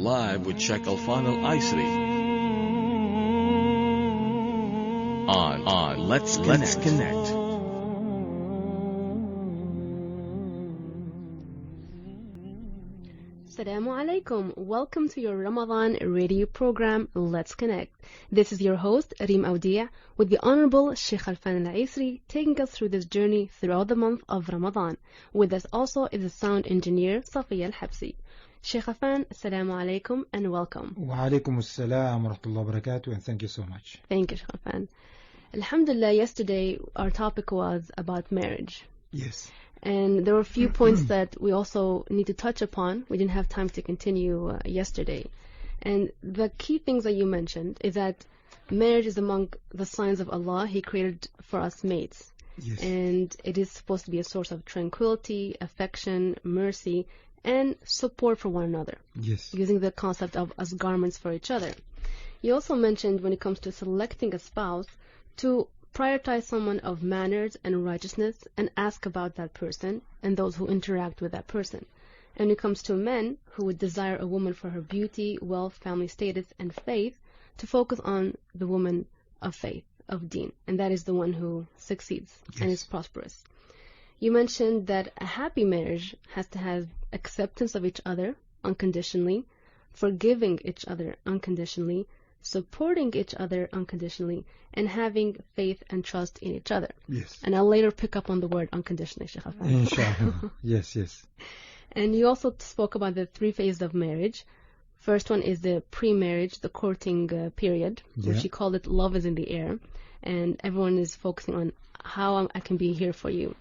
live with Sheikh Alfan Al-Aisri on Let's Connect. Assalamu alaikum. Welcome to your Ramadan radio program, Let's Connect. This is your host, Reem Audia, with the Honorable Sheikh Alfan Al-Aisri, taking us through this journey throughout the month of Ramadan. With us also is the sound engineer, Safiya Al-Habsi. Sheikh Alfan, Assalamu alaikum and welcome. Wa alaikum assalam wa rahmatullahi wa barakatuh, and thank you so much. Thank you, Sheikh Alfan. Alhamdulillah, yesterday our topic was about marriage. Yes. And there were a few points that we also need to touch upon. We didn't have time to continue yesterday. And the key things that you mentioned is that marriage is among the signs of Allah. He created for us mates. Yes. And it is supposed to be a source of tranquility, affection, mercy, and support for one another. Yes. Using the concept of as garments for each other. You also mentioned when it comes to selecting a spouse to prioritize someone of manners and righteousness and ask about that person and those who interact with that person. And when it comes to men who would desire a woman for her beauty, wealth, family status, and faith, to focus on the woman of faith, of deen, and that is the one who succeeds and is prosperous. You mentioned that a happy marriage has to have acceptance of each other unconditionally, forgiving each other unconditionally, supporting each other unconditionally, and having faith and trust in each other. Yes. And I'll later pick up on the word unconditionally, Sheikh Alfan. Inshallah. Yes, yes. And you also spoke about the three phases of marriage. First one is the pre-marriage, the courting period, which you called it love is in the air. And everyone is focusing on how I can be here for you.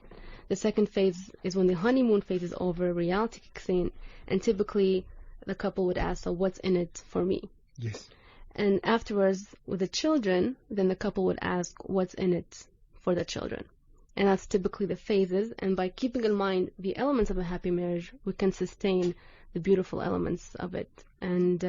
The second phase is when the honeymoon phase is over, reality kicks in, and typically the couple would ask, so what's in it for me? Yes. And afterwards, with the children, then the couple would ask what's in it for the children. And that's typically the phases. And by keeping in mind the elements of a happy marriage, we can sustain the beautiful elements of it. And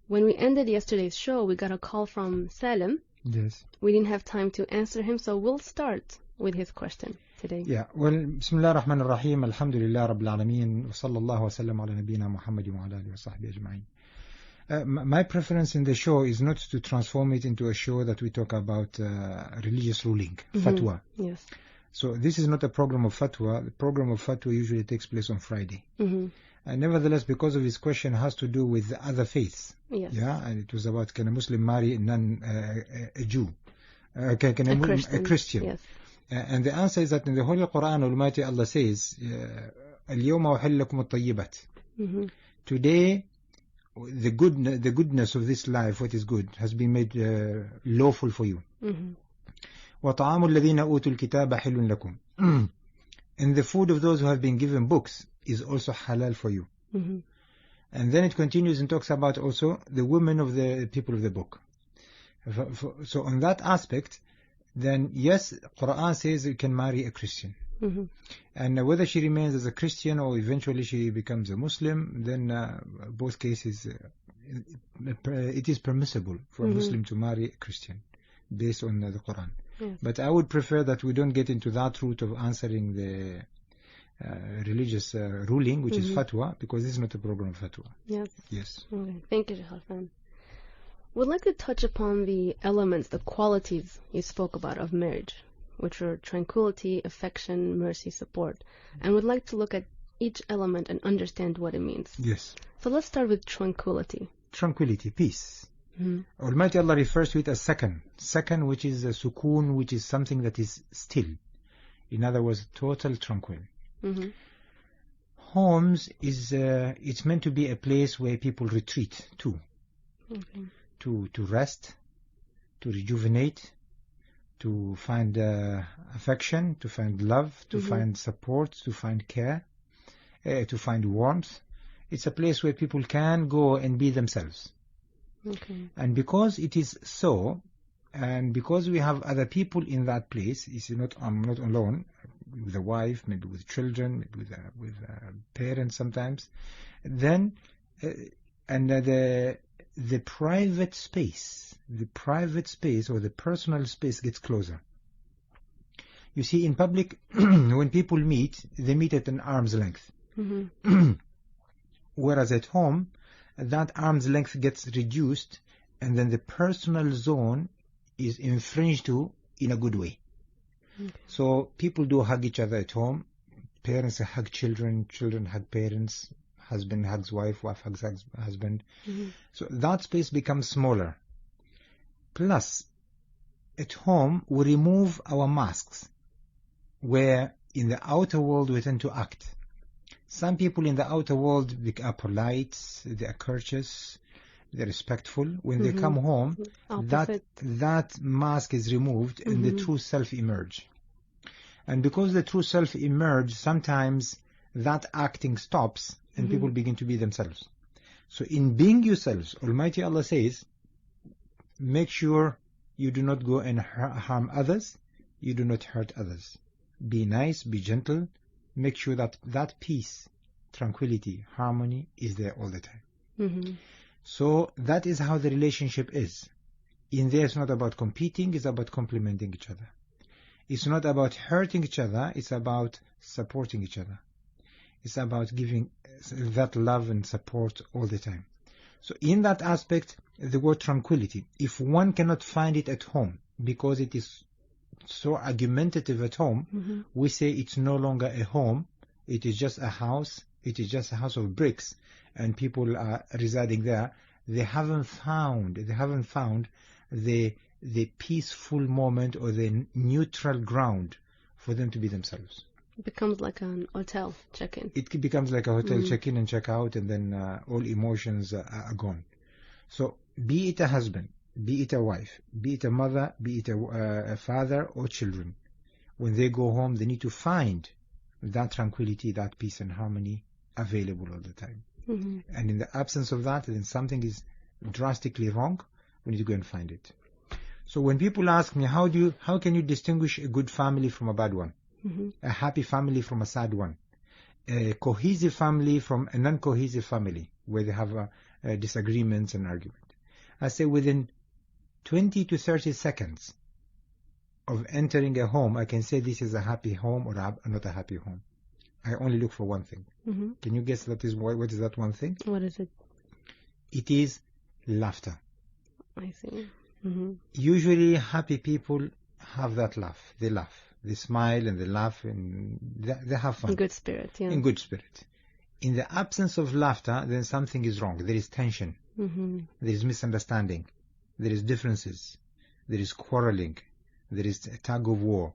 when we ended yesterday's show, we got a call from Salim. Yes. We didn't have time to answer him, so we'll start with his question today. Yeah. Well, Bismillah ar-Rahman ar-Rahim, Alhamdulillah Rabbil Alameen, wa sallallahu wa sallam ala nabina Muhammad wa ala alihi wa sahbihi ajma'in. My preference in the show is not to transform it into a show that we talk about religious ruling, fatwa. Yes. So this is not a program of fatwa. The program of fatwa usually takes place on Friday. Mm-hmm. And nevertheless, because of his question has to do with other faiths. Yes. Yeah, and it was about can a Muslim marry a Jew? Can a Christian? Yes. And the answer is that in the Holy Quran, Almighty Allah says, اليوم أحل لكم الطيبات. Today, the goodness of this life, what is good, has been made lawful for you. وطعام الذين أوتوا الكتاب حل لكم. And the food of those who have been given books is also halal for you. And then it continues and talks about also the women of the people of the book. So on that aspect, then yes, Quran says you can marry a Christian. And whether she remains as a Christian or eventually she becomes a Muslim, then both cases, it is permissible for a Muslim to marry a Christian based on the Quran. Yes. But I would prefer that we don't get into that route of answering the religious ruling, which is fatwa, because this is not a program of fatwa. Yes. Yes. Okay. Thank you, Sheikh Alfan. We'd like to touch upon the elements, the qualities you spoke about of marriage, which are tranquility, affection, mercy, support. And we'd like to look at each element and understand what it means. Yes. So let's start with tranquility. Tranquility, peace. Almighty Allah refers to it as sakan. Sakan, which is a sukoon, which is something that is still. In other words, total tranquil. Homes is it's meant to be a place where people retreat to. To rest, to rejuvenate, to find affection, to find love, to find support, to find care, to find warmth. It's a place where people can go and be themselves. And because it is so, and because we have other people in that place, I'm not alone, with a wife, maybe with children, maybe with parents sometimes, then and the private space or the personal space gets closer. You see, in public, when people meet, they meet at an arm's length. Whereas at home, that arm's length gets reduced, and then the personal zone is infringed to in a good way. Okay. So people do hug each other at home. Parents hug children, children hug parents, husband hugs wife, wife hugs husband. Mm-hmm. So that space becomes smaller. Plus, at home, we remove our masks, where in the outer world we tend to act. Some people in the outer world are polite, they are courteous, they're respectful. When they come home, that mask is removed and the true self emerge. And because the true self emerge, sometimes that acting stops and people begin to be themselves. So in being yourselves, Almighty Allah says, make sure you do not go and harm others, you do not hurt others. Be nice, be gentle, make sure that that peace, tranquility, harmony is there all the time. So that is how the relationship is. In there, it's not about competing, it's about complementing each other. It's not about hurting each other, it's about supporting each other. It's about giving that love and support all the time. So in that aspect, the word tranquility, if one cannot find it at home because it is so argumentative at home, we say it's no longer a home, it is just a house, it is just a house of bricks, and people are residing there. They haven't found the peaceful moment or the neutral ground for them to be themselves. It becomes like an hotel check-in. It becomes like a hotel check-in and check-out, and then all emotions are gone. So be it a husband, be it a wife, be it a mother, be it a father or children, when they go home, they need to find that tranquility, that peace and harmony available all the time. And in the absence of that, then something is drastically wrong. We need to go and find it. So when people ask me, how can you distinguish a good family from a bad one? A happy family from a sad one? A cohesive family from a non-cohesive family, where they have disagreements and argument? I say within 20 to 30 seconds of entering a home, I can say this is a happy home or not a happy home. I only look for one thing. Can you guess what is that one thing? What is it? It is laughter. I see. Usually happy people have that laugh. They laugh. They smile and they laugh and they have fun. In good spirit, yeah. In good spirit. In the absence of laughter, then something is wrong. There is tension. There is misunderstanding. There is differences. There is quarreling. There is a tug of war.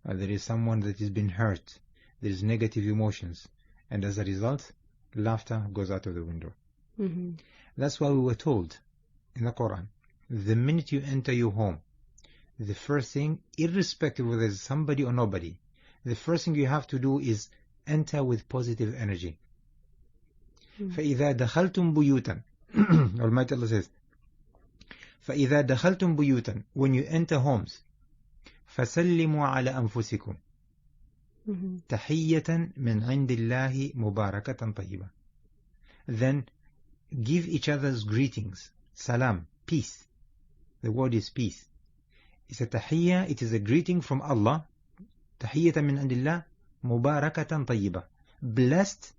There is someone that has been hurt. There is negative emotions. And as a result, laughter goes out of the window. That's why we were told in the Quran, the minute you enter your home, the first thing, irrespective of whether it's somebody or nobody, the first thing you have to do is enter with positive energy. فَإِذَا دَخَلْتُمْ بُيُوتًا Almighty Allah says, فَإِذَا دَخَلْتُمْ بُيُوتًا when you enter homes, فَسَلِّمُوا عَلَى أَنفُسِكُمْ تَحِيَّةً مِنْ عِنْدِ اللَّهِ مُبَارَكَةً طَيِّبًا then give each other's greetings. Salam, peace. The word is peace. It's a tahiyya, it is a greeting from Allah. Tahiyyatan min indillah, mubarakatan tayyiba. Blessed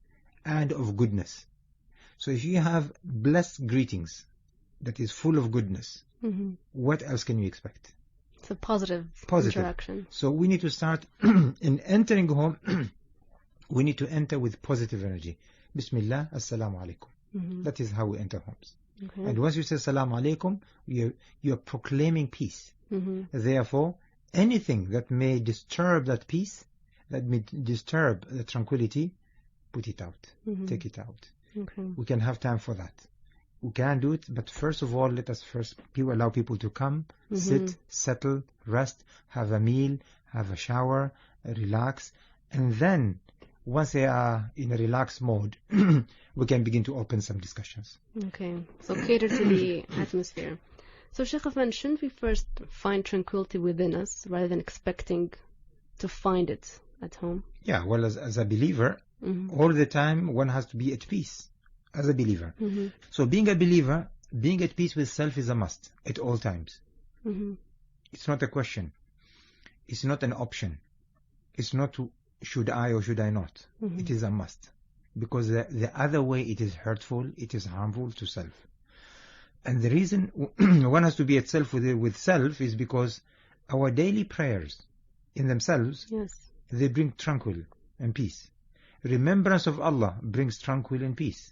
and of goodness. So if you have blessed greetings that is full of goodness, what else can you expect? It's a positive interaction. So we need to start in entering home, we need to enter with positive energy. Bismillah, assalamu alaikum. That is how we enter homes. And once you say assalamu alaikum, you are proclaiming peace. Therefore, anything that may disturb that peace, that may disturb the tranquility, put it out. Take it out. We can have time for that. We can do it, but first of all, let us allow people to come, sit, settle, rest, have a meal, have a shower, relax, and then once they are in a relaxed mode, we can begin to open some discussions. Okay, so cater to the atmosphere. So Sheikh Afan, shouldn't we first find tranquility within us rather than expecting to find it at home? Yeah, well, as a believer, all the time one has to be at peace as a believer. So being a believer, being at peace with self is a must at all times. It's not a question. It's not an option. It's not should I or should I not. It is a must. because the other way it is hurtful, it is harmful to self. And the reason one has to be at self with self is because our daily prayers in themselves, Yes. they bring tranquil and peace. Remembrance of Allah brings tranquil and peace.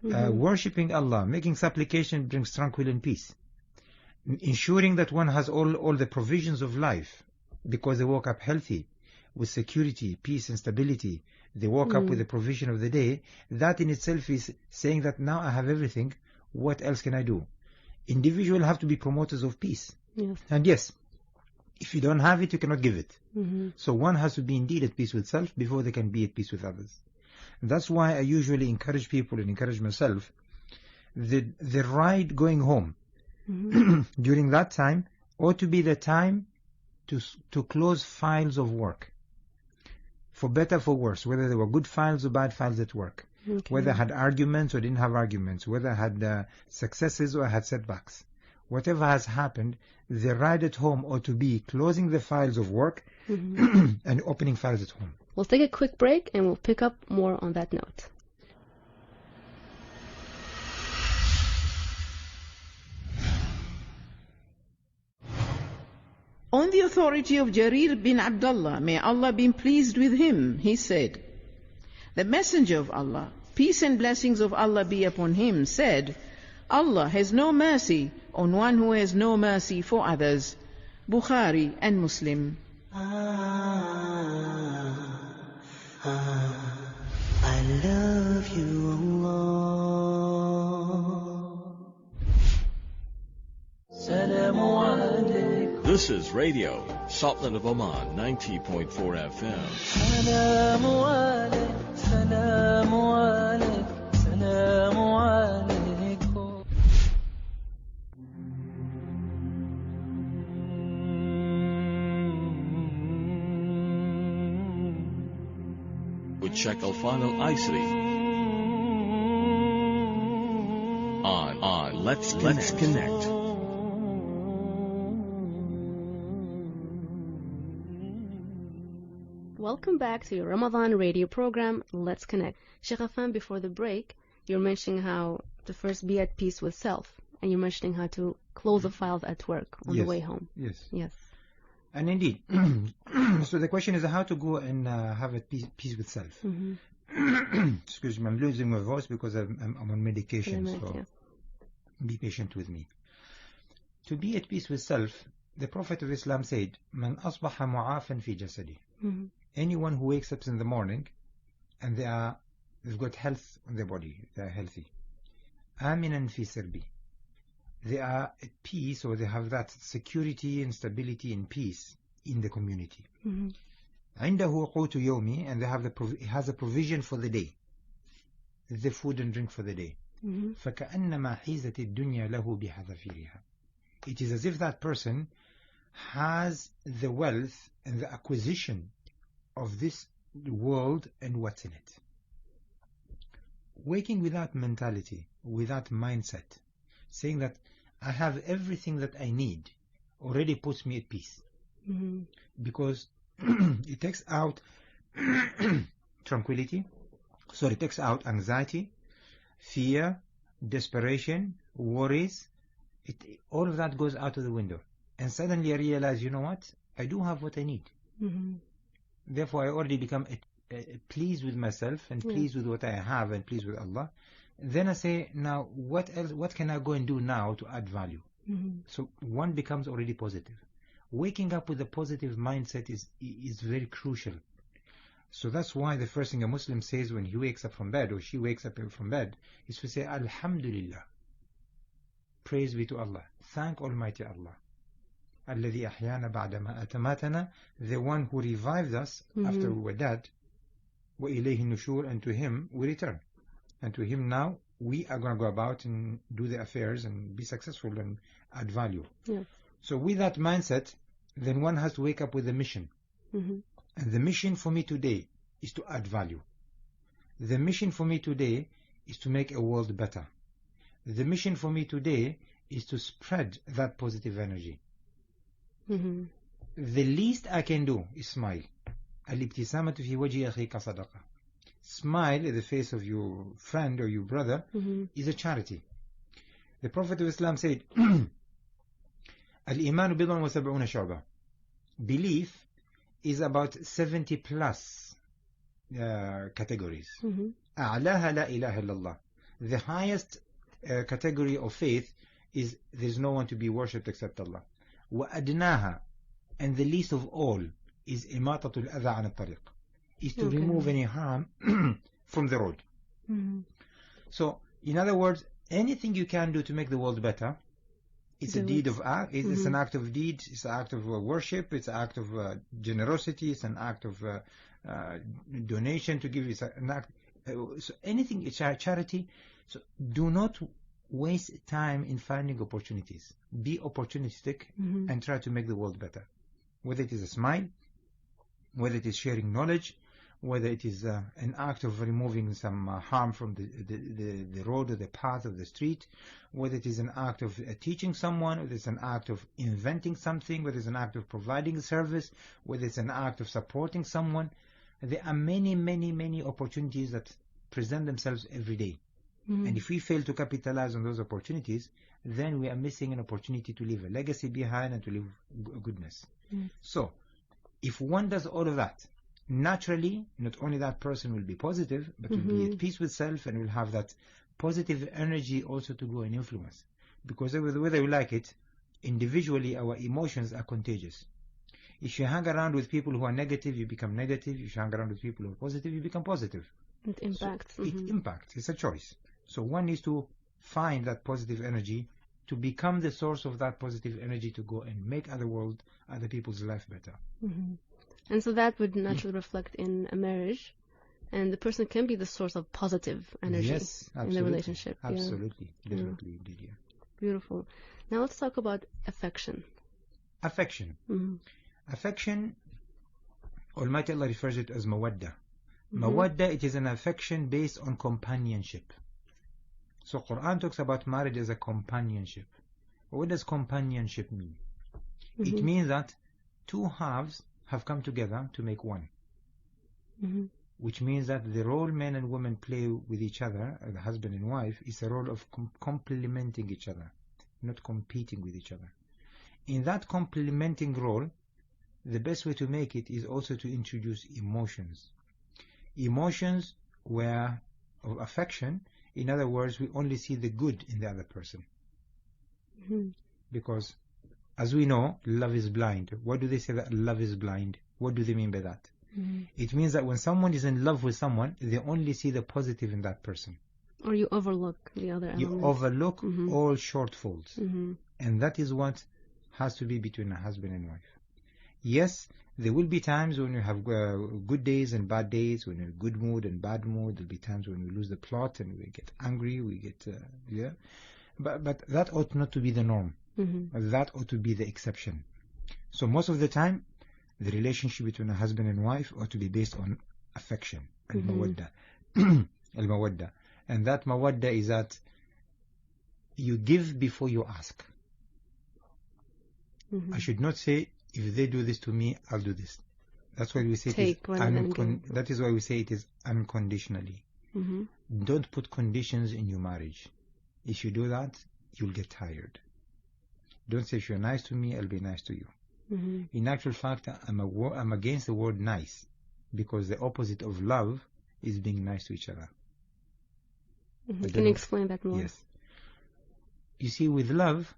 Worshipping Allah, making supplication brings tranquil and peace. Ensuring that one has all the provisions of life, because they woke up healthy, with security, peace and stability. They woke up with the provision of the day. That in itself is saying that now I have everything. What else can I do? Individuals have to be promoters of peace. Yes. And yes, if you don't have it, you cannot give it. So one has to be indeed at peace with self before they can be at peace with others. That's why I usually encourage people and encourage myself, the ride going home during that time ought to be the time to close files of work. For better, for worse, whether there were good files or bad files at work. Okay. Whether I had arguments or didn't have arguments, whether I had successes or I had setbacks. Whatever has happened, the ride at home ought to be closing the files of work and opening files at home. We'll take a quick break and we'll pick up more on that note. On the authority of Jarir bin Abdullah, may Allah be pleased with him, he said, the Messenger of Allah, peace and blessings of Allah be upon him, said, Allah has no mercy on one who has no mercy for others. Bukhari and Muslim. I love you, Allah. Salamu alaykum. This is Radio Sultan of Oman 90.4 FM. Salamu alaykum. Salamu alaykum. Salamu alaykum. With Sheikh Al-Fadl Aisri on Let's Connect. Welcome back to your Ramadan radio program, Let's Connect. Sheikh Affan, before the break, you're mentioning how to first be at peace with self, and you're mentioning how to close the files at work on the way home. Yes. Yes. And indeed, so the question is how to go and have a peace with self. Excuse me, I'm losing my voice because I'm on medication, so be patient with me. To be at peace with self, the Prophet of Islam said, "Man asbaha mu'afan fi jasadi." Anyone who wakes up in the morning and they've got health on their body, they are healthy. Aminan fi sirbi. They are at peace, or they have that security and stability and peace in the community. عنده قوت يومي, and they have it has a provision for the day, the food and drink for the day. فكأنما حيزت الدنيا له بحذافيرها. It is as if that person has the wealth and the acquisition of this world and what's in it. Waking without mentality, without mindset, saying that I have everything that I need, already puts me at peace. Because it takes out tranquility, it takes out anxiety, fear, desperation, worries. All of that goes out of the window. And suddenly I realize, you know what? I do have what I need. Therefore, I already become pleased with myself and pleased with what I have and pleased with Allah. Then I say, now, what else? What can I go and do now to add value? So one becomes already positive. Waking up with a positive mindset is very crucial. So that's why the first thing a Muslim says when he wakes up from bed, or she wakes up from bed, is to say, Alhamdulillah. Praise be to Allah. Thank Almighty Allah. الذي أحيانا بعدما أتماتنا, the one who revived us after we were dead. وإليه النشور, and to him we return. And to him now we are going to go about and do the affairs and be successful and add value. So with that mindset, then one has to wake up with a mission. And the mission for me today is to add value. The mission for me today is to make a world better. The mission for me today is to spread that positive energy. The least I can do is smile. الابتسامة في وجه أخيك صدقة. smile in the face of your friend or your brother is a charity. The Prophet of Islam said, Al-Iman bid'un wa sab'una shu'ba. Belief is about 70 plus categories. أعلاها لا إله إلا الله. The highest category of faith is there's no one to be worshipped except Allah. وأدناها, and the least of all, is إماطة الأذى عن الطريق, is to remove any harm from the road. So, in other words, anything you can do to make the world better, it's a deed of act. It's an act of deed. It's an act of worship. It's an act of generosity. It's an act of donation to give. It's an act. So anything is charity. So do not waste time in finding opportunities. Be opportunistic and try to make the world better. Whether it is a smile, whether it is sharing knowledge, whether it is an act of removing some harm from the road or the path of the street, whether it is an act of teaching someone, whether it's an act of inventing something, whether it's an act of providing a service, whether it's an act of supporting someone. There are many, many, many opportunities that present themselves every day. And if we fail to capitalize on those opportunities, then we are missing an opportunity to leave a legacy behind and to leave goodness. So, if one does all of that, naturally, not only that person will be positive, but will be at peace with self and will have that positive energy also to go and influence. Because whether you like it, individually our emotions are contagious. If you hang around with people who are negative, you become negative. If you hang around with people who are positive, you become positive. It impacts. So it impacts. It's a choice. So one needs to find that positive energy to become the source of that positive energy to go and make other people's life better. And so that would naturally reflect in a marriage, and the person can be the source of positive energy in the relationship. Absolutely. Definitely, indeed, yeah. Beautiful. Now let's talk about affection. Affection. Affection, Almighty Allah refers it as mawadda. Mawadda, it is an affection based on companionship. So Quran talks about marriage as a companionship. What does companionship mean? It means that two halves have come together to make one. Which means that the role men and women play with each other, the husband and wife, is a role of complementing each other, not competing with each other. In that complementing role, the best way to make it is also to introduce emotions. Emotions where of affection, in other words, we only see the good in the other person. Because, as we know, love is blind. What do they say that love is blind? What do they mean by that? It means that when someone is in love with someone, they only see the positive in that person. Or you overlook the other elements. You overlook all shortfalls. And that is what has to be between a husband and wife. Yes, there will be times when you have good days and bad days, when you're in good mood and bad mood. There'll be times when we lose the plot and we get angry, we get, But that ought not to be the norm. That ought to be the exception. So most of the time, the relationship between a husband and wife ought to be based on affection, al-mawadda. Al-mawadda. And that mawadda is that you give before you ask. I should not say, if they do this to me, I'll do this. That's why we say that is why we say it is unconditionally. Don't put conditions in your marriage. If you do that, you'll get tired. Don't say, if you're nice to me, I'll be nice to you. In actual fact, I'm against the word nice, because the opposite of love is being nice to each other. Can you explain that more? Yes. You see, with love,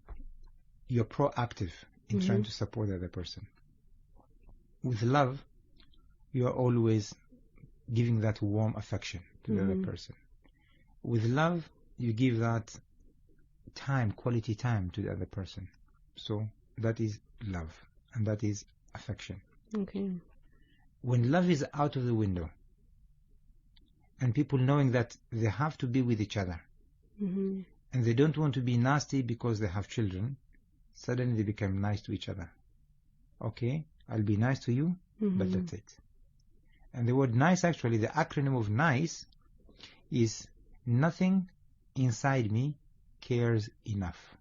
you're proactive in trying to support the other person. With love, you are always giving that warm affection to the other person. With love, you give that time, quality time to the other person. So that is love, and that is affection. Okay. When love is out of the window, and people knowing that they have to be with each other, and they don't want to be nasty because they have children, suddenly they become nice to each other. Okay, I'll be nice to you, but that's it. And the word nice, actually, the acronym of nice is nothing inside me cares enough.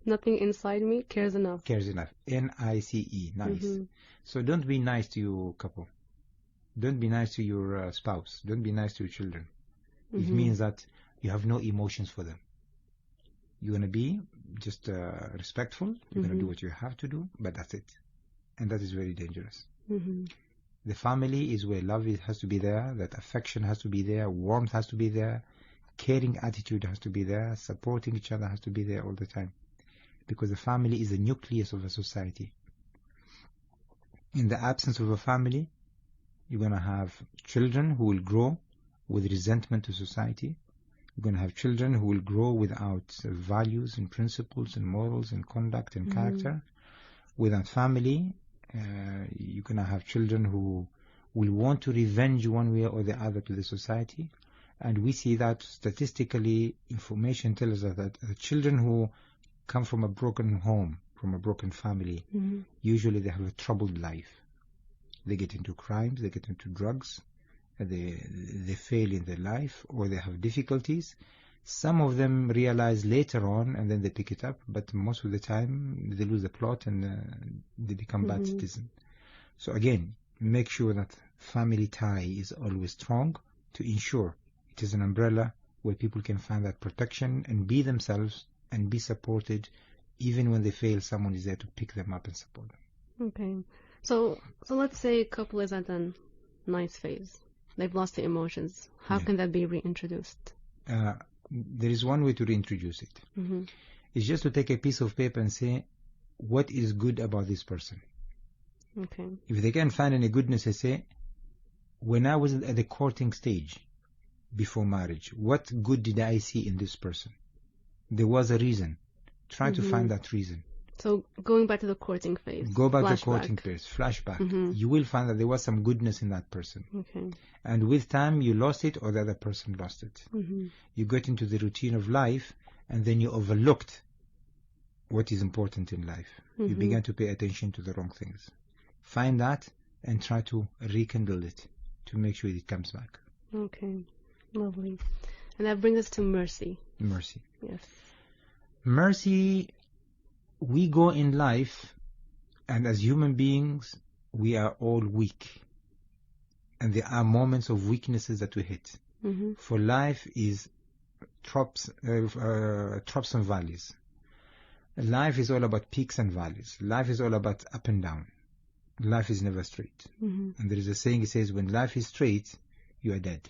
Nothing inside me cares enough. Cares enough. N-I-C-E, nice. So don't be nice to your couple. Don't be nice to your spouse. Don't be nice to your children. It Mhm. means that you have no emotions for them. You're going to be just respectful. You're going to do what you have to do, but that's it. And that is very dangerous. Mhm. The family is where love has to be there, that affection has to be there, warmth has to be there, caring attitude has to be there, supporting each other has to be there all the time. Because the family is the nucleus of a society. In the absence of a family, you're going to have children who will grow with resentment to society. You're going to have children who will grow without values and principles and morals and conduct and character. Without family, you're going to have children who will want to revenge one way or the other to the society. And we see that statistically, information tells us that the children who come from a broken home, from a broken family, Mhm. usually they have a troubled life. They get into crimes, they get into drugs, they fail in their life, or they have difficulties. Some of them realize later on and then they pick it up, but most of the time they lose the plot and they become bad citizens. So again, make sure that family tie is always strong to ensure it is an umbrella where people can find that protection and be themselves and be supported. Even when they fail, someone is there to pick them up and support them. Okay. So let's say a couple is at a nice phase. They've lost the emotions. How Yeah. can that be reintroduced? There is one way to reintroduce it. Mhm. It's just to take a piece of paper and say, what is good about this person? Okay. If they can find any goodness, they say, when I was at the courting stage before marriage, what good did I see in this person? There was a reason. Try to find that reason. So going back to the courting phase. Go back to the flashback. courting phase, flashback. Mhm. You will find that there was some goodness in that person. Okay. And with time, you lost it or the other person lost it. Mhm. You got into the routine of life and then you overlooked what is important in life. You began to pay attention to the wrong things. Find that and try to rekindle it to make sure it comes back. Okay. Lovely. And that brings us to mercy. Mercy. Yes. Mercy, we go in life and as human beings, we are all weak. And there are moments of weaknesses that we hit. Mhm. For life is troughs and valleys. Life is all about peaks and valleys. Life is all about up and down. Life is never straight. Mhm. And there is a saying, it says, when life is straight, you are dead.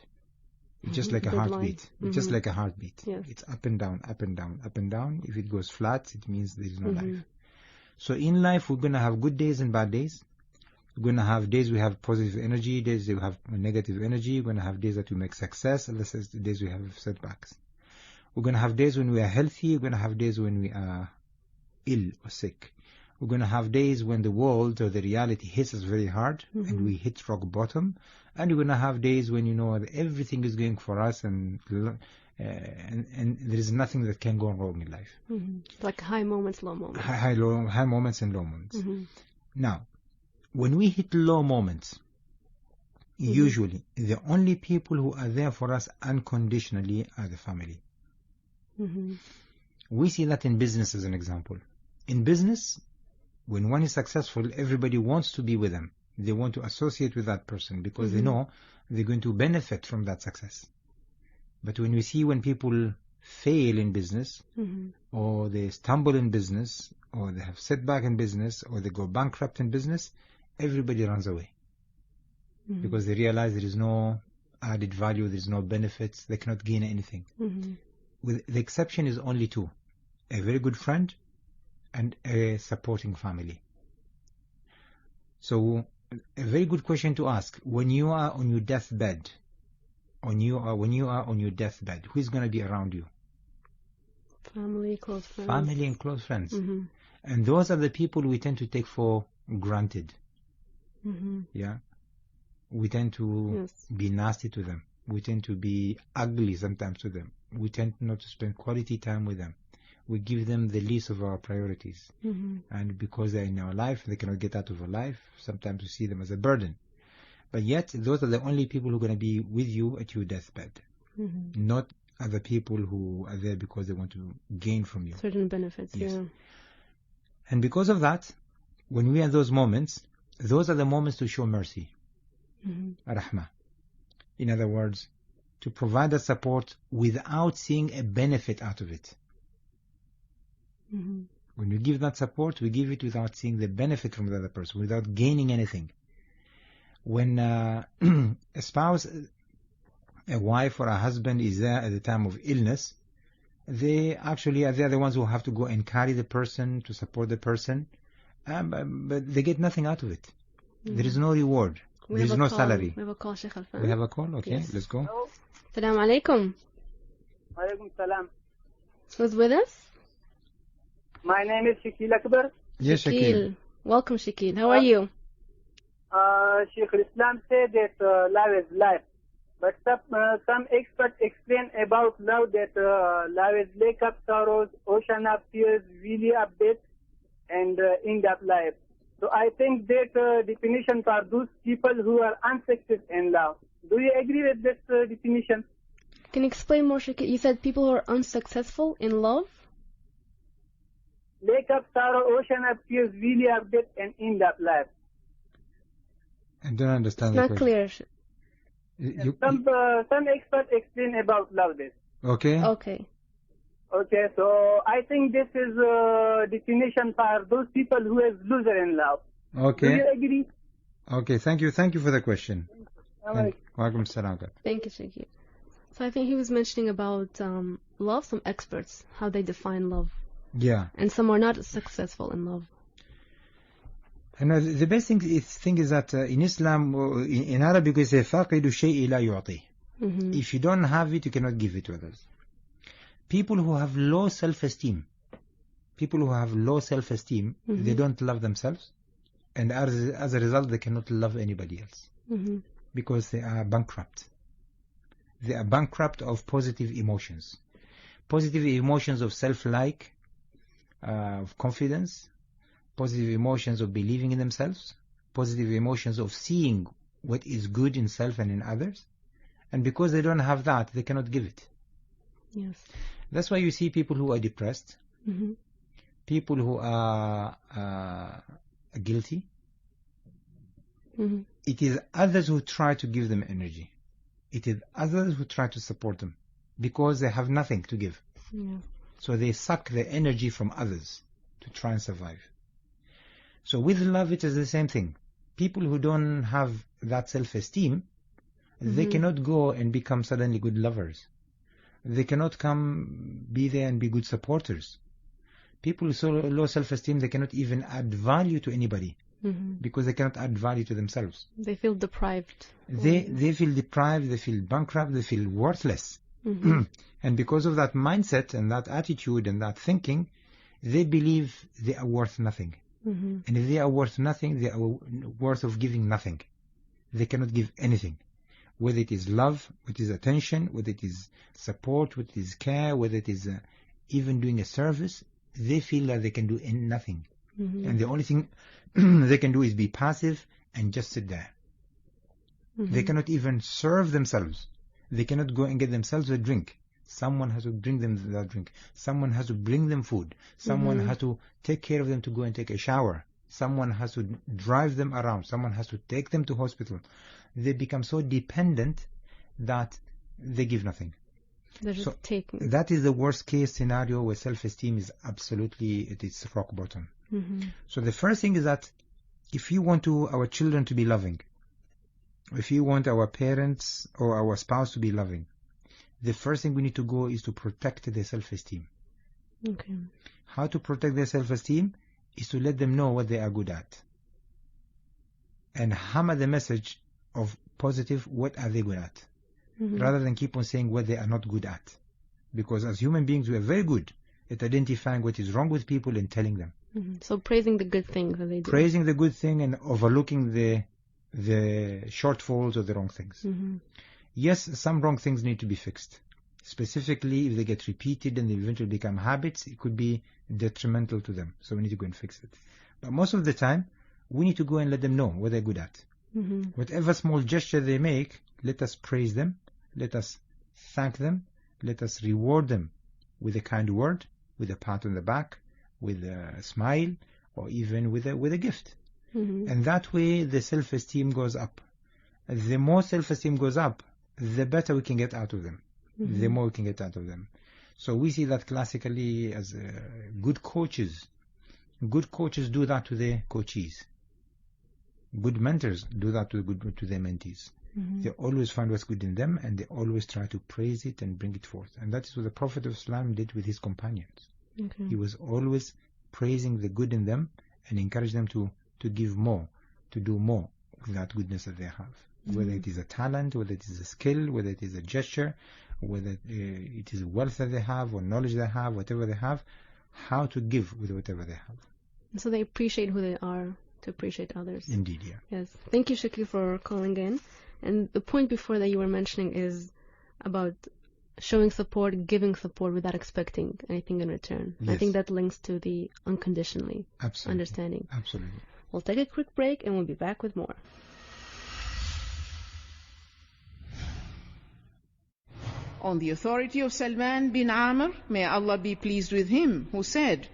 It's just like a Good line. heartbeat. It's just like a heartbeat. Yes. It's up and down, up and down, up and down. If it goes flat, it means there is no Mhm. life. So in life, we're going to have good days and bad days. We're going to have days we have positive energy, days we have negative energy. We're going to have days that we make success, and days we have setbacks. We're going to have days when we are healthy. We're going to have days when we are ill or sick. We're going to have days when the world or the reality hits us very hard and we hit rock bottom. And we're going to have days when, you know, everything is going for us and there is nothing that can go wrong in life. Mhm. Like high moments, low moments. High moments and low moments. Mhm. Now, when we hit low moments, usually the only people who are there for us unconditionally are the family. Mhm. We see that in business as an example. In business, when one is successful, everybody wants to be with them. They want to associate with that person because they know they're going to benefit from that success. But when we see when people fail in business, Mhm. or they stumble in business, or they have setback in business, or they go bankrupt in business, everybody runs away. Because they realize there is no added value, there is no benefits, they cannot gain anything. Mhm. With the exception is only two: a very good friend and a supporting family. So a very good question to ask: when you are on your deathbed, who is going to be around you? Family, close friends. Family and close friends. Mhm. And those are the people we tend to take for granted. Mhm. Yeah, we tend to Yes. be nasty to them. We tend to be ugly sometimes to them. We tend not to spend quality time with them. We give them the least of our priorities. Mhm. And because they're in our life, they cannot get out of our life. Sometimes we see them as a burden. But yet, those are the only people who are going to be with you at your deathbed. Mhm. Not other people who are there because they want to gain from you. Certain benefits. Yes. Yeah. And because of that, when we are in those moments, those are the moments to show mercy. Rahmah. In other words, to provide that support without seeing a benefit out of it. When we give that support, we give it without seeing the benefit from the other person, without gaining anything. When a spouse, a wife or a husband is there at the time of illness, they actually are the ones who have to go and carry the person, to support the person, but they get nothing out of it. There is no reward. There is no salary. We have a call, Sheikh Alfan. We have a call? Okay, Yes. let's go. Assalamu alaikum. Walaikum salam. Who's with us? My name is Shakil Akbar. Yes, Shakil. Welcome, Shakil. How are you? Sheikh Islam said that love is life. But some experts explain about love that love is lake of sorrows, ocean of tears, valley of death, and end of life. So I think that definition for those people who are unsuccessful in love. Do you agree with this definition? Can you explain more, Shakil? You said people who are unsuccessful in love? Lake of sorrow, ocean of tears, valley of death, and end of life. I don't understand It's the not question. clear. Some experts explain about love this. Okay? Okay. Okay, so I think this is definition for those people who is loser in love. Do you Okay. agree? Okay, thank you. Thank you for the question. Alright. Walaikum salam. Thank you, Shakil. So I think he was mentioning about love, some experts, how they define love. Yeah. And some are not successful in love. And the best thing is that in Islam, in Arabic, we say فَاقِدُ الشَّيْءِ لَا يُعْطِي. If you don't have it, you cannot give it to others. People who have low self-esteem, they don't love themselves, and as a result, they cannot love anybody else because they are bankrupt. They are bankrupt of positive emotions of self-like, of confidence, positive emotions of believing in themselves, positive emotions of seeing what is good in self and in others. And because they don't have that, they cannot give it. Yes. That's why you see people who are depressed, people who are guilty. It is others who try to give them energy. It is others who try to support them because they have nothing to give. Yeah. So they suck the energy from others to try and survive. So with love, it is the same thing. People who don't have that self-esteem, they cannot go and become suddenly good lovers. They cannot come be there and be good supporters. People with so low self-esteem, they cannot even add value to anybody because they cannot add value to themselves. They feel deprived. They feel deprived, they feel bankrupt, they feel worthless. And because of that mindset and that attitude and that thinking, they believe they are worth nothing. And if they are worth nothing, they are worth of giving nothing. They cannot give anything. Whether it is love, whether it is attention, whether it is support, whether it is care, whether it is even doing a service, they feel that they can do nothing. And the only thing they can do is be passive and just sit there. They cannot even serve themselves. They cannot go and get themselves a drink. Someone has to bring them that drink. Someone has to bring them food. Someone has to take care of them to go and take a shower. Someone has to drive them around. Someone has to take them to hospital. They become so dependent that they give nothing. They're just taking. That is the worst case scenario where self-esteem is absolutely, it is rock bottom. So the first thing is that if you want our children to be loving, if you want our parents or our spouse to be loving, the first thing we need to go is to protect their self-esteem. Okay. How to protect their self-esteem is to let them know what they are good at. And hammer the message of positive, what are they good at? Rather than keep on saying what they are not good at. Because as human beings, we are very good at identifying what is wrong with people and telling them. So praising the good things that they do. Praising the good thing and overlooking the shortfalls or the wrong things. Yes, some wrong things need to be fixed. Specifically, if they get repeated and they eventually become habits, it could be detrimental to them. So we need to go and fix it. But most of the time, we need to go and let them know what they're good at. Whatever small gesture they make, let us praise them, let us thank them, let us reward them with a kind word, with a pat on the back, with a smile, or even with a gift. And that way the self-esteem goes up. the more self-esteem goes up, the better we can get out of them. The more we can get out of them. So we see that classically as good coaches. Good coaches do that to their coachees. Good mentors do that to their mentees. They always find what's good in them, and they always try to praise it and bring it forth. And that is what the Prophet of Islam did with his companions. He was always praising the good in them and encourage them to give more, to do more with that goodness that they have. Whether it is a talent, whether it is a skill, whether it is a gesture, whether it is wealth that they have or knowledge they have, whatever they have, how to give with whatever they have. So they appreciate who they are to appreciate others. Indeed, yeah. Yes. Thank you, Shakil, for calling in. And the point before that you were mentioning is about showing support, giving support without expecting anything in return. Yes. I think that links to the unconditionally Absolutely. understanding. Absolutely. We'll take a quick break and we'll be back with more. On the authority of Salman bin Amr, may Allah be pleased with him, who said,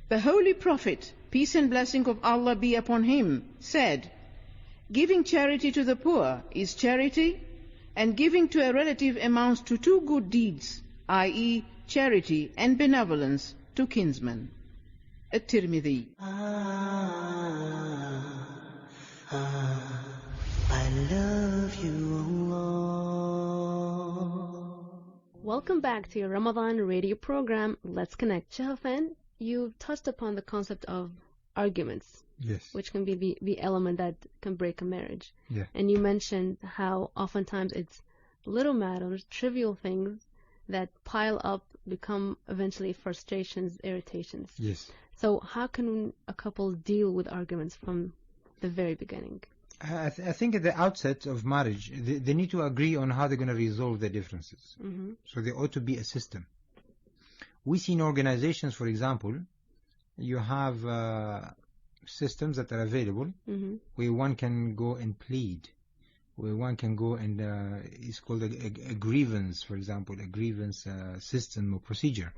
the Holy Prophet, peace and blessing of Allah be upon him, said, giving charity to the poor is charity, and giving to a relative amounts to two good deeds, i.e. charity and benevolence to kinsmen. At-Tirmidhi. I love you, Allah. Welcome back to your Ramadan radio program, Let's Connect. Shahafan, you touched upon the concept of arguments, Yes. which can be the element that can break a marriage. Yeah. And you mentioned how oftentimes it's little matters, trivial things that pile up, become eventually frustrations, irritations. Yes. So how can a couple deal with arguments from the very beginning? I think at the outset of marriage, they need to agree on how they're going to resolve their differences. So there ought to be a system. We see in organizations, for example, you have systems that are available where one can go and plead, where one can go and it's called a grievance, for example, a grievance system or procedure,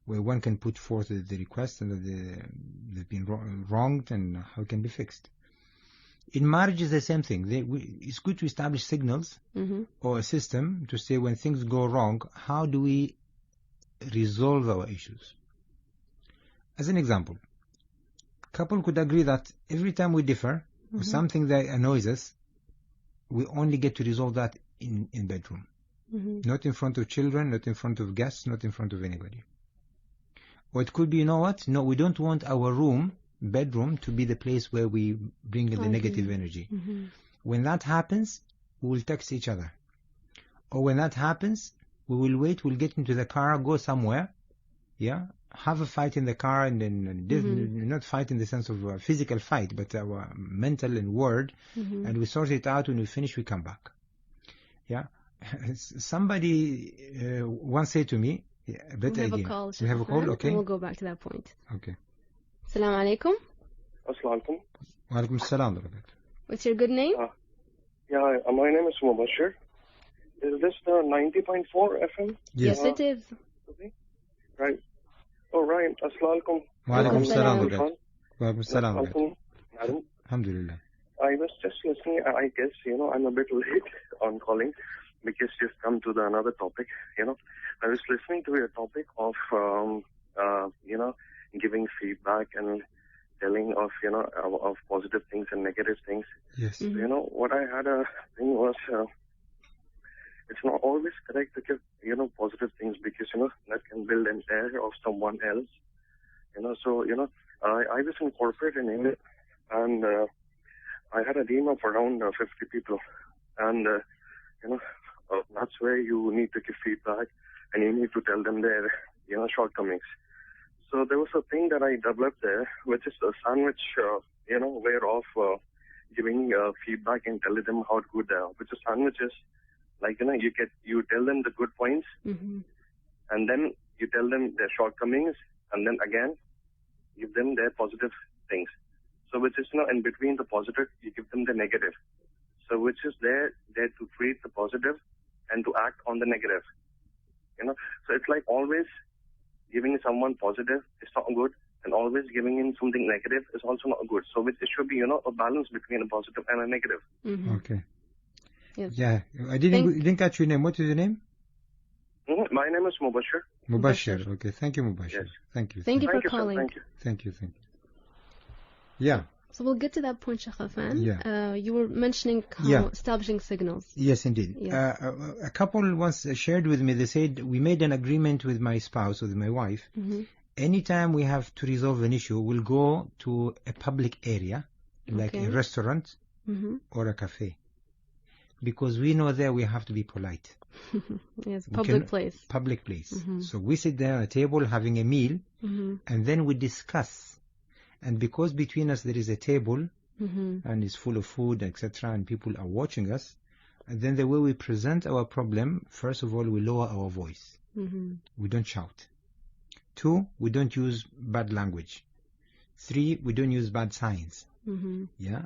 where one can put forth the request and that they've been wronged and how it can be fixed. In marriage is the same thing. It's good to establish signals or a system to say when things go wrong, how do we resolve our issues? As an example, couple could agree that every time we differ or something that annoys us, we only get to resolve that in bedroom. Not in front of children, not in front of guests, not in front of anybody. Or it could be, you know what? No, we don't want our bedroom to be the place where we bring in the negative energy. When that happens, we will text each other. Or when that happens, we will wait, we'll get into the car, go somewhere, have a fight in the car, and then not fight in the sense of a physical fight, but our mental and word, and we sort it out. When we finish, we come back. Somebody once said to me, a better idea. We have a call, okay? And we'll go back to that point. Okay. Assalamu alaikum. Assalamu alaikum. Wa alaikum assalam. What's your good name? My name is Mubashir. Is this the 90.4 FM? Yes, it is. Okay. Right. Oh, right. Assalamu alaikum. Wa alaikum assalam. Wa alaikum Assalamu assalam. Alhamdulillah. I was just listening. I guess, I'm a bit late on calling because you've come to another topic, I was listening to your topic of, giving feedback and telling of, of positive things and negative things. Yes. What I had a thing was, it's not always correct to give, positive things because, that can build an air of someone else. So, I was in corporate in England and I had a team of around 50 people. And, that's where you need to give feedback and you need to tell them their, shortcomings. So there was a thing that I developed there, which is a sandwich, way of giving feedback and telling them how good they are. Which is sandwiches, like, you tell them the good points, and then you tell them their shortcomings, and then again, give them their positive things. So which is, in between the positive, you give them the negative. So which is there to treat the positive and to act on the negative. So it's like always giving someone positive is not good, and always giving in something negative is also not good. So it should be, a balance between a positive and a negative. Okay. Yes. Yeah, I didn't catch your name. What is your name? My name is Mubashir. Mubashir. Okay, thank you, Mubashir. Yes. Thank you. Thank you for Thank you, sir. calling. Thank you. Thank you. Yeah. So we'll get to that point, Sheikh Afan. Yeah. You were mentioning how Yeah. establishing signals. Yes, indeed. Yes. A couple once shared with me, they said, we made an agreement with my spouse, with my wife. Mm-hmm. Anytime we have to resolve an issue, we'll go to a public area, like Okay. a restaurant Mm-hmm. or a cafe. Because we know there we have to be polite. Yes, We public can- place. Public place. Mhm. So we sit there at a table having a meal, Mm-hmm. and then we discuss. And because between us there is a table, Mm-hmm. and it's full of food, etc., and people are watching us, and then the way we present our problem, first of all, we lower our voice. Mm-hmm. We don't shout. 2, we don't use bad language. 3, we don't use bad signs. Mm-hmm. Yeah,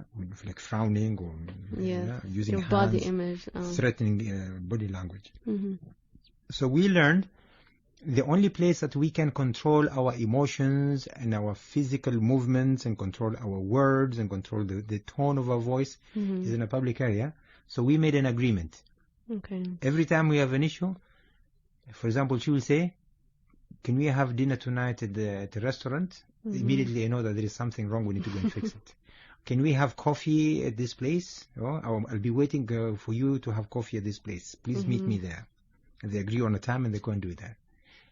like frowning or Yes. using Your hands, body image. threatening body language. Mm-hmm. So we learned the only place that we can control our emotions and our physical movements and control our words and control the tone of our voice Mm-hmm. is in a public area. So we made an agreement. Okay. Every time we have an issue, for example, she will say, can we have dinner tonight at the restaurant? Mhm. Immediately I know that there is something wrong, we need to go and fix it. Can we have coffee at this place? I'll be waiting for you to have coffee at this place. Please meet Mhm. me there. And they agree on a time and they go and do that.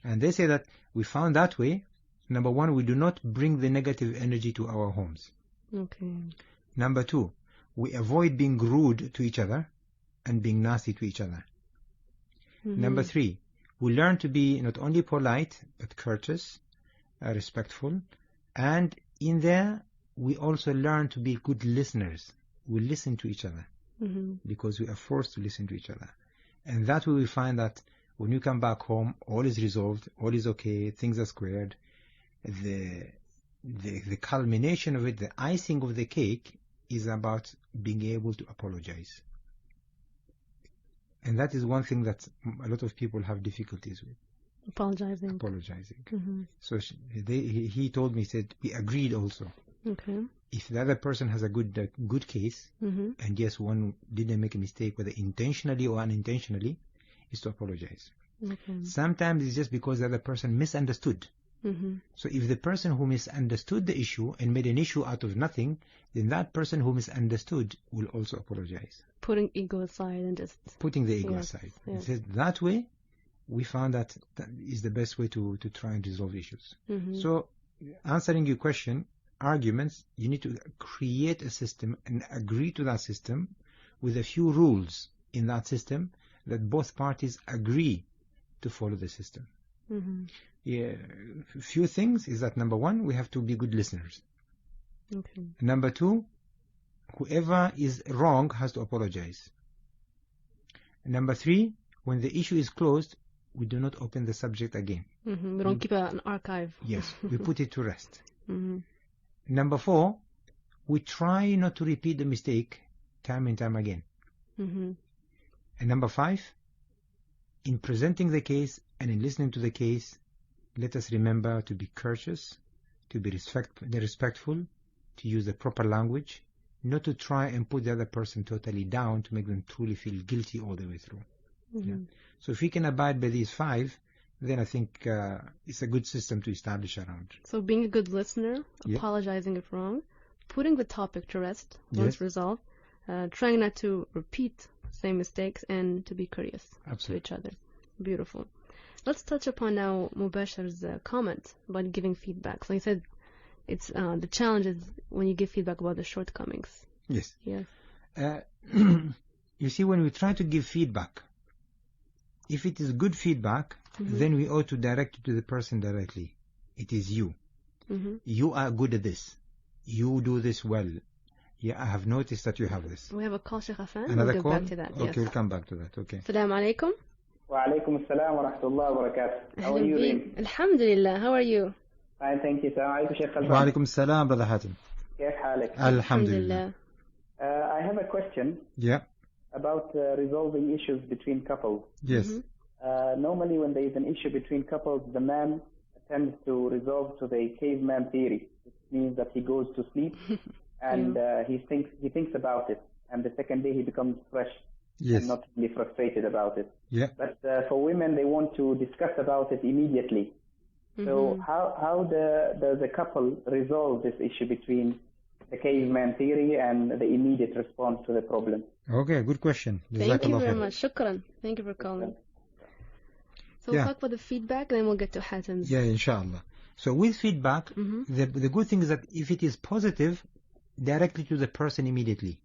And they say that we found that way, number 1, we do not bring the negative energy to our homes. Okay. Number 2, we avoid being rude to each other and being nasty to each other. Mm-hmm. Number 3, we learn to be not only polite, but courteous, respectful. And in there, we also learn to be good listeners. We listen to each other Mm-hmm. because we are forced to listen to each other. And that way we find that when you come back home, all is resolved, all is okay, things are squared. The culmination of it, the icing of the cake, is about being able to apologize. And that is one thing that a lot of people have difficulties with, Apologizing. apologizing. Mm-hmm. So he told me, he said, we agreed also. Okay. If the other person has a good case, Mm-hmm. and yes, one didn't make a mistake, whether intentionally or unintentionally, is to apologize. Okay. Sometimes it's just because the other person misunderstood. Mm-hmm. So if the person who misunderstood the issue and made an issue out of nothing, then that person who misunderstood will also apologize. Putting ego aside and just. Putting the ego Yes, aside. yes. It says that way, we found that is the best way to try and resolve issues. Mm-hmm. So, answering your question, arguments, you need to create a system and agree to that system with a few rules in that system that both parties agree to follow the system. Mm-hmm. Yeah, few things is that number 1, we have to be good listeners. Okay. Number 2, whoever is wrong has to apologize. Number 3, when the issue is closed, we do not open the subject again. Mm-hmm. We don't keep an archive. Yes, we put it to rest. Mm-hmm. Number 4, we try not to repeat the mistake time and time again. Mm-hmm. And number 5, in presenting the case and in listening to the case, let us remember to be courteous, to be respectful, to use the proper language, not to try and put the other person totally down to make them truly feel guilty all the way through. Mm-hmm. Yeah. So if we can abide by these 5, then I think it's a good system to establish around. So being a good listener, Yeah. apologizing if wrong, putting the topic to rest once Yes. resolved, trying not to repeat same mistakes, and to be courteous to Absolutely. each other. Beautiful. Let's touch upon now Mubashir's comment about giving feedback. So he said it's the challenge is when you give feedback about the shortcomings. Yes. Yes. You see, when we try to give feedback, if it is good feedback, then we ought to direct it to the person directly. It is you. Mm-hmm. You are good at this. You do this well. Yeah, I have noticed that you have this. We have a call, Sheikh Afan. Another We'll get call? back to that. Okay, Yes. we'll come back to that. Okay. Assalamu alaikum. وعليكم السلام ورحمة الله وبركاته. How are you doing? Alhamdulillah. How are you? Fine, thank you. السلام عليكم شيخ خلفان. وعليكم السلام, Brother Hatim. كيف حالك? Alhamdulillah. I have a question Yeah. about resolving issues between couples. Yes. Normally when there is an issue between couples, the man tends to resolve to the caveman theory. It means that he goes to sleep and he thinks about it, and the second day he becomes fresh. Yes. and not be frustrated about it. Yeah. But for women, they want to discuss about it immediately. So how does a couple resolve this issue between the caveman theory and the immediate response to the problem? Okay, good question. Thank you Jazakallah very khair. much. Shukran. Thank you for calling. So Yeah. we'll talk about the feedback, then we'll get to Hatim's. Yeah, inshallah. So with feedback, the good thing is that if it is positive, directly to the person immediately.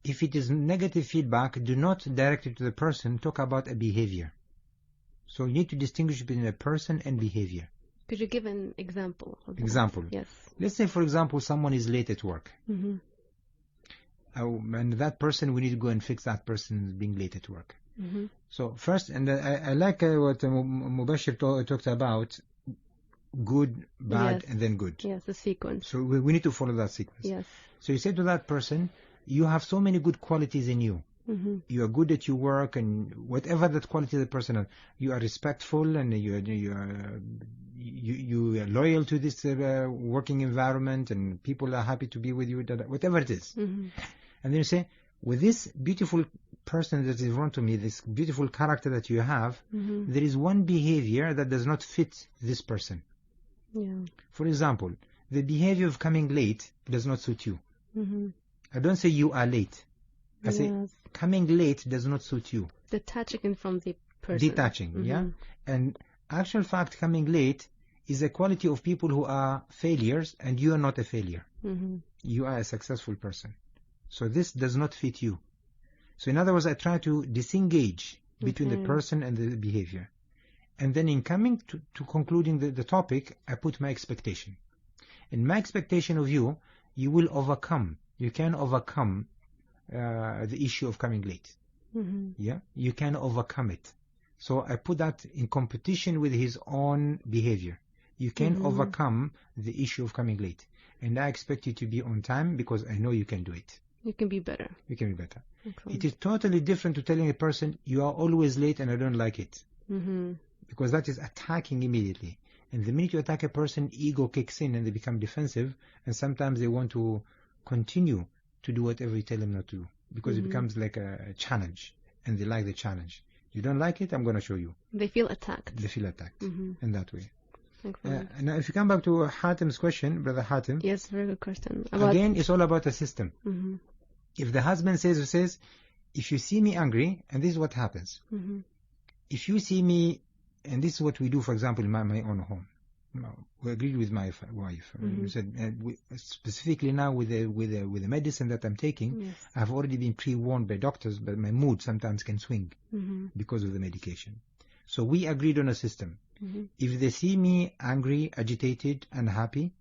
If it is negative feedback, do not direct it to the person, talk about a behavior. So you need to distinguish between a person and behavior. Could you give an example of that? Example. Yes. Let's say, for example, someone is late at work. And that person, we need to go and fix that person being late at work. So first, and I like what Mubashir talked about, good, bad, Yes. and then good. Yes, the sequence. So we need to follow that sequence. Yes. So you say to that person, you have so many good qualities in you. You are good at your work, and whatever that quality the person has, you are respectful, and you are loyal to this working environment, and people are happy to be with you, whatever it is. And then you say, with this beautiful person that is in front of me, this beautiful character that you have, there is one behavior that does not fit this person. Yeah. For example, the behavior of coming late does not suit you. I don't say you are late. I say Yes. coming late does not suit you. Detaching from the person. Detaching, yeah? And actual fact, coming late is a quality of people who are failures, and you are not a failure. You are a successful person. So this does not fit you. So in other words, I try to disengage between the person and the behavior. And then in coming to concluding the topic, I put my expectation. And my expectation of you, you will overcome. You can overcome the issue of coming late. Yeah, you can overcome it. So I put that in competition with his own behavior. You can overcome the issue of coming late. And I expect you to be on time because I know you can do it. You can be better. You can be better. Excellent. It is totally different to telling a person, you are always late and I don't like it. Because that is attacking immediately. And the minute you attack a person, ego kicks in and they become defensive. And sometimes they want to continue to do whatever you tell them not to do. Because it becomes like a challenge. And they like the challenge. You don't like it, I'm going to show you. They feel attacked. They feel attacked in that way. Excellent. Now, if you come back to Hatim's question, Brother Hatim. Yes, very good question. Again, it's all about a system. If the husband says, if you see me angry, and this is what happens. If you see me, and this is what we do, for example, in my own home. We agreed with my wife. We said, specifically now with the medicine that I'm taking, I've already been pre-warned by doctors, but my mood sometimes can swing because of the medication. So we agreed on a system. If they see me angry, agitated, unhappy,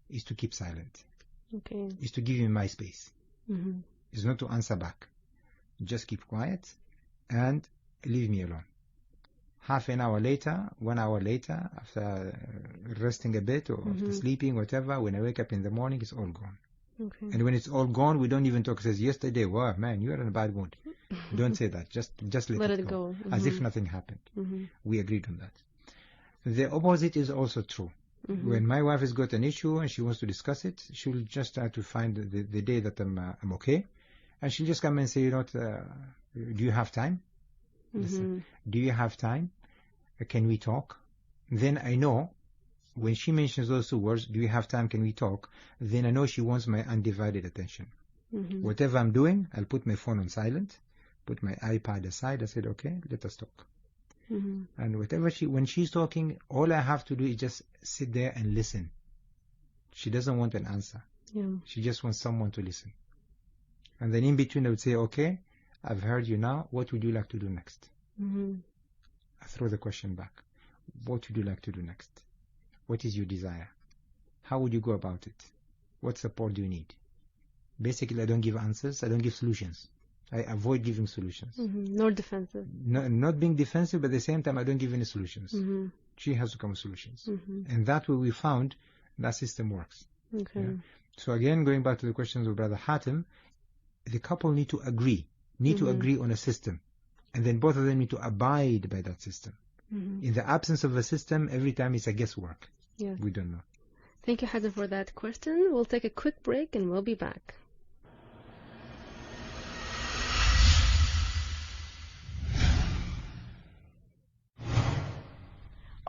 is to keep silent. Okay. Is to give me my space. Is not to answer back. Just keep quiet and leave me alone. Half an hour later, 1 hour later, after resting a bit or after sleeping, whatever, when I wake up in the morning, it's all gone. Okay. And when it's all gone, we don't even talk. It says, yesterday, wow, man, you are in a bad mood. Don't say that. Just let it go. As if nothing happened. We agreed on that. The opposite is also true. When my wife has got an issue and she wants to discuss it, she'll just try to find the day that I'm okay. And she'll just come and say, do you have time? Listen, do you have time? Can we talk? Then I know, when she mentions those two words, do you have time, can we talk? Then I know she wants my undivided attention. Whatever I'm doing, I'll put my phone on silent, put my iPad aside. I said, okay, let us talk. And when she's talking, all I have to do is just sit there and listen. She doesn't want an answer. She just wants someone to listen. And then in between I would say, okay, I've heard you now. What would you like to do next? I throw the question back. What would you like to do next? What is your desire? How would you go about it? What support do you need? Basically, I don't give answers. I don't give solutions. I avoid giving solutions. Nor defensive. Not being defensive, but at the same time, I don't give any solutions. She has to come with solutions. And that way we found that system works. Okay. Yeah. So again, going back to the questions of Brother Hatim, the couple need to agree on a system. And then both of them need to abide by that system. In the absence of a system, every time it's a guesswork. Yes. We don't know. Thank you, Hatim, for that question. We'll take a quick break and we'll be back.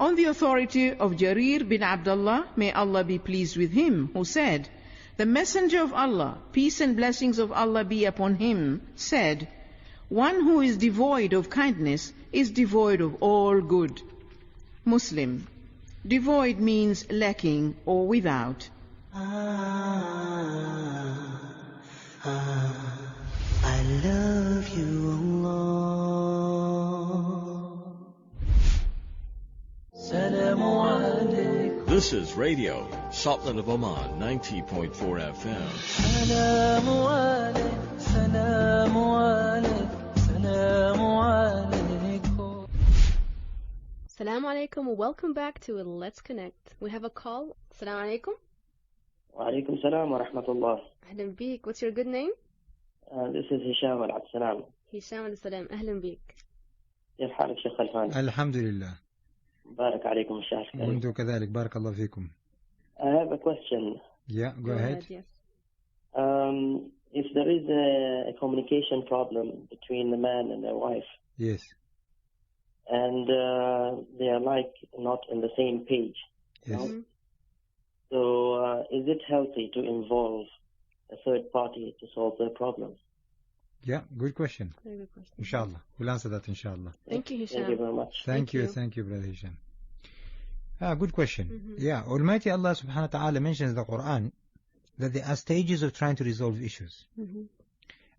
On the authority of Jarir bin Abdullah, may Allah be pleased with him, who said, the Messenger of Allah, peace and blessings of Allah be upon him, said, one who is devoid of kindness is devoid of all good. Muslim. Devoid means lacking or without. I love you, Allah. Salamu alaykum. This is Radio, Sultan of Oman, 90.4 FM. Salamu alaykum. Salamu alaykum. Salamu alaykum. Assalamu alaikum. Welcome back to Let's Connect. We have a call. Assalamu alaikum. Wa alaikum salam wa rahmatullah. Ahlan bik. What's your good name? This is Hisham al-Absalam. Hisham al-Salam. Ahlan bik. كيف حالك شيخ خلفان؟ الحمد لله. بارك عليكم الشهر الكريم. وانتم كذلك بارك الله فيكم. I have a question. Yeah, go ahead. Yes. If there is a communication problem between the man and their wife, Yes. and they are like not on the same page, Yes. Mhm. so is it healthy to involve a third party to solve their problem? Yeah, good question. Very good question. Inshallah. We'll answer that inshallah. Thank you, Hisham. Thank you very much. Thank you, brother Hisham. Good question. Yeah, Almighty Allah subhanahu wa ta'ala mentions in the Quran that there are stages of trying to resolve issues. Mhm.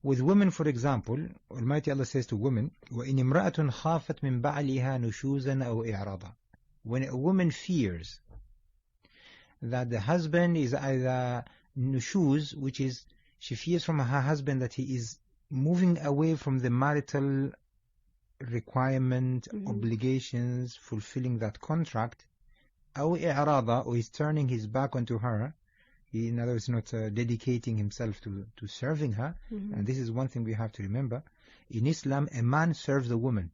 With women, for example, Almighty Allah says to women, وَإِنِ امْرَأَةٌ خَافَتْ مِنْ بَعْلِهَا نُشُوزًا أَوْ إِعْرَاضًا. When a woman fears that the husband is either nushuz, which is she fears from her husband that he is moving away from the marital requirement, obligations, fulfilling that contract, أو إعراضا, or he's turning his back onto her. He, in other words, not dedicating himself to serving her. And this is one thing we have to remember. In Islam, a man serves a woman.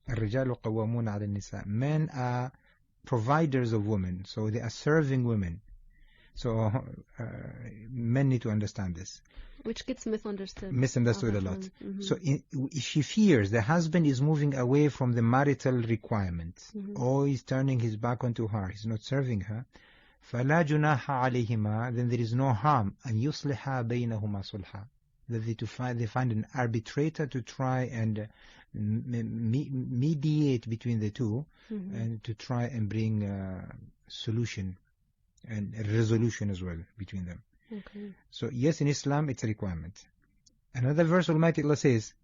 الرجال قوامون على النساء. Men are providers of women, so they are serving women. So men need to understand this. Which gets misunderstood. Misunderstood a lot. So if she fears the husband is moving away from the marital requirement, or he's turning his back onto her, he's not serving her, فَلَا جُنَاحَ عَلَيْهِمَا, then there is no harm, أَن يُصْلِحَا بَيْنَهُمَا صُلْحًا, that they find an arbitrator to try and mediate between the two, and to try and bring solution and resolution as well between them. Okay. So yes, in Islam it's a requirement. Another verse Almighty Allah says,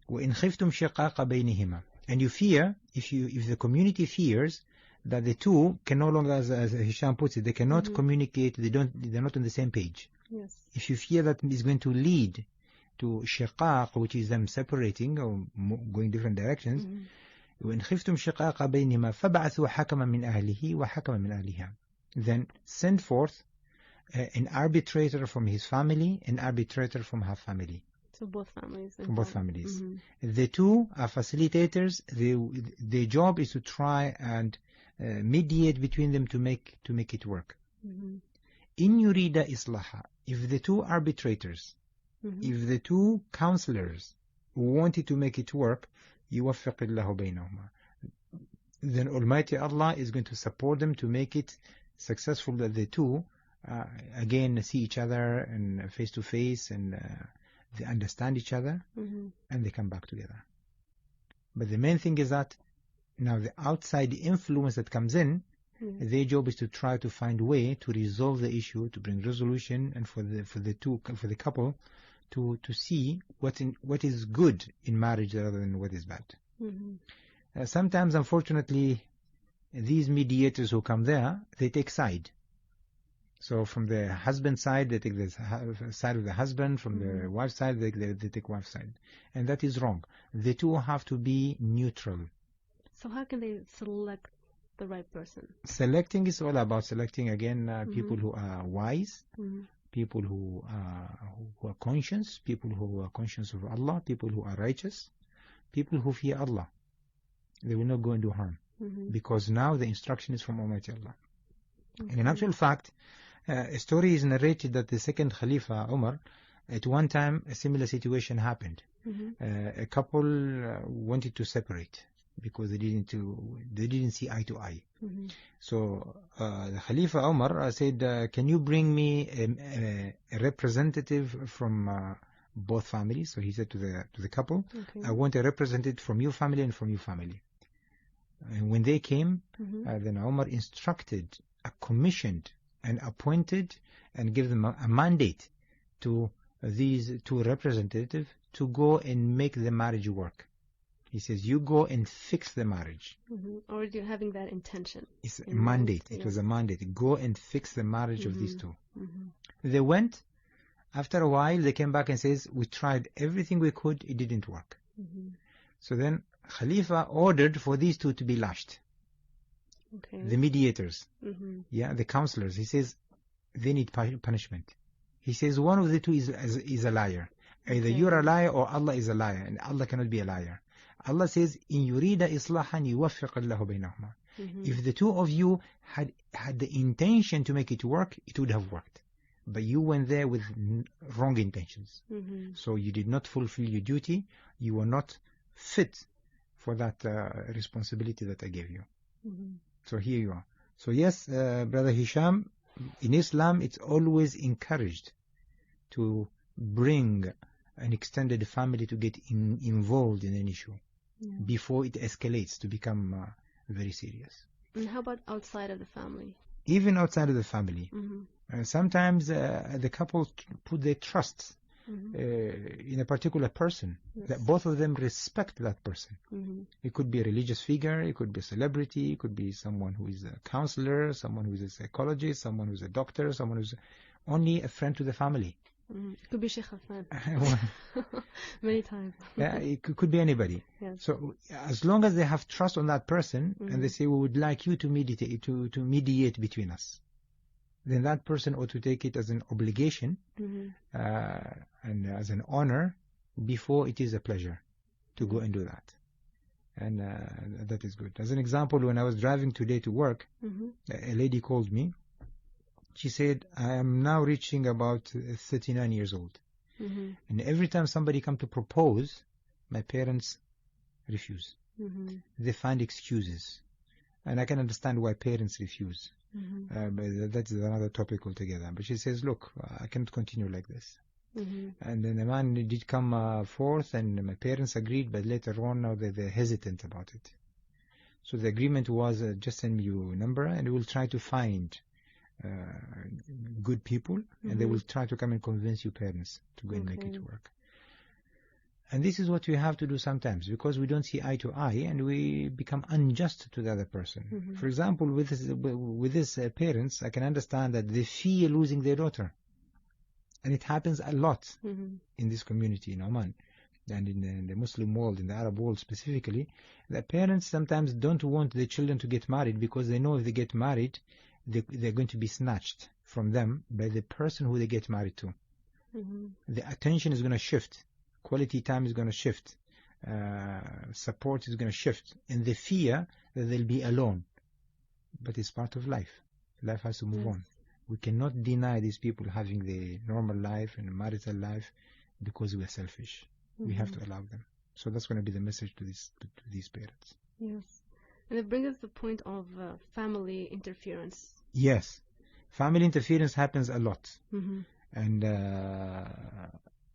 وَإِنْ خِفْتُمْ شِقَاقَ بَيْنِهِمَا, and you fear, if the community fears that the two can no longer, as Hisham puts it, they cannot communicate, they're not on the same page. Yes. If you fear that it's going to lead to shiqaq, which is them separating or going different directions, وَإِنْ خِفْتُمْ شِقَاقَ بَيْنِهِمَا فَبَعْثُوا حَكَمًا مِنْ أَهْلِهِ وَحَكَمًا مِنْ أَهْلِهَا, then send forth an arbitrator from his family, an arbitrator from her family. So both families. From both families. The two are facilitators. Their job is to try and mediate between them to make it work. In yurida islaha, if the two arbitrators, if the two counselors wanted to make it work, yuwaffiq Allahu baynahuma, then Almighty Allah is going to support them to make it successful, that the two again see each other and face to face, and they understand each other, and they come back together. But the main thing is that now the outside influence that comes in, their job is to try to find a way to resolve the issue, to bring resolution, and for the couple to see what is good in marriage rather than what is bad. Sometimes, unfortunately, these mediators who come there, they take side. So from the husband's side, they take the side of the husband. From the wife's side, they take wife's side. And that is wrong. The two have to be neutral. So how can they select the right person? Selecting is all about selecting, again, people who are wise, people who are conscious, people who are conscious of Allah, people who are righteous, people who fear Allah. They will not go and do harm. Because now the instruction is from Almighty Allah. And in actual fact, a story is narrated that the second Khalifa, Umar, at one time a similar situation happened. A couple wanted to separate. because they didn't see eye to eye. So the Khalifa Umar said, can you bring me a representative from both families? So he said to the couple, I want a representative from your family and from your family. And when they came, then Umar instructed, commissioned and appointed and gave them a mandate to these two representatives to go and make the marriage work. He says, you go and fix the marriage. Already having that intention. It's a mandate. It was a mandate. Go and fix the marriage of these two. They went. After a while, they came back and says, we tried everything we could. It didn't work. So then Khalifa ordered for these two to be lashed. The mediators. The counselors. He says, they need punishment. He says, one of the two is a liar. Either you're a liar or Allah is a liar. And Allah cannot be a liar. Allah says, "In yurida islahan yuwaffiq Allahu baynahuma." If the two of you had the intention to make it work, it would have worked. But you went there with wrong intentions. So you did not fulfill your duty. You were not fit for that responsibility that I gave you. So here you are. So yes, Brother Hisham, in Islam, it's always encouraged to bring an extended family to get involved in an issue before it escalates to become very serious. And how about outside of the family? Even outside of the family. Sometimes the couple put their trust in a particular person, that both of them respect that person. It could be a religious figure, it could be a celebrity, it could be someone who is a counselor, someone who is a psychologist, someone who is a doctor, someone who's only a friend to the family. It could be Sheikh Hassan. Many times. It could be anybody. So as long as they have trust on that person and they say, we would like you to mediate between us, then that person ought to take it as an obligation and as an honor before it is a pleasure to go and do that. And that is good. As an example, when I was driving today to work, a lady called me. She said, I am now reaching about 39 years old. And every time somebody comes to propose, my parents refuse. They find excuses. And I can understand why parents refuse. But that's another topic altogether. But she says, look, I cannot continue like this. And then the man did come forth, and my parents agreed, but later on now they're hesitant about it. So the agreement was, just send me your number and we'll try to find good people, and they will try to come and convince your parents to go and make it work. And this is what we have to do sometimes, because we don't see eye to eye and we become unjust to the other person. For example, with this parents, I can understand that they fear losing their daughter, and it happens a lot in this community in Oman and in the Muslim world, in the Arab world specifically. The parents sometimes don't want their children to get married because they know if they get married, they're going to be snatched from them by the person who they get married to. The attention is going to shift. Quality time is going to shift. Support is going to shift. And the fear that they'll be alone. But it's part of life. Life has to move on. We cannot deny these people having the normal life and marital life because we are selfish. We have to allow them. So that's going to be the message to these parents. Yes. And it brings us the point of family interference. Yes. Family interference happens a lot. And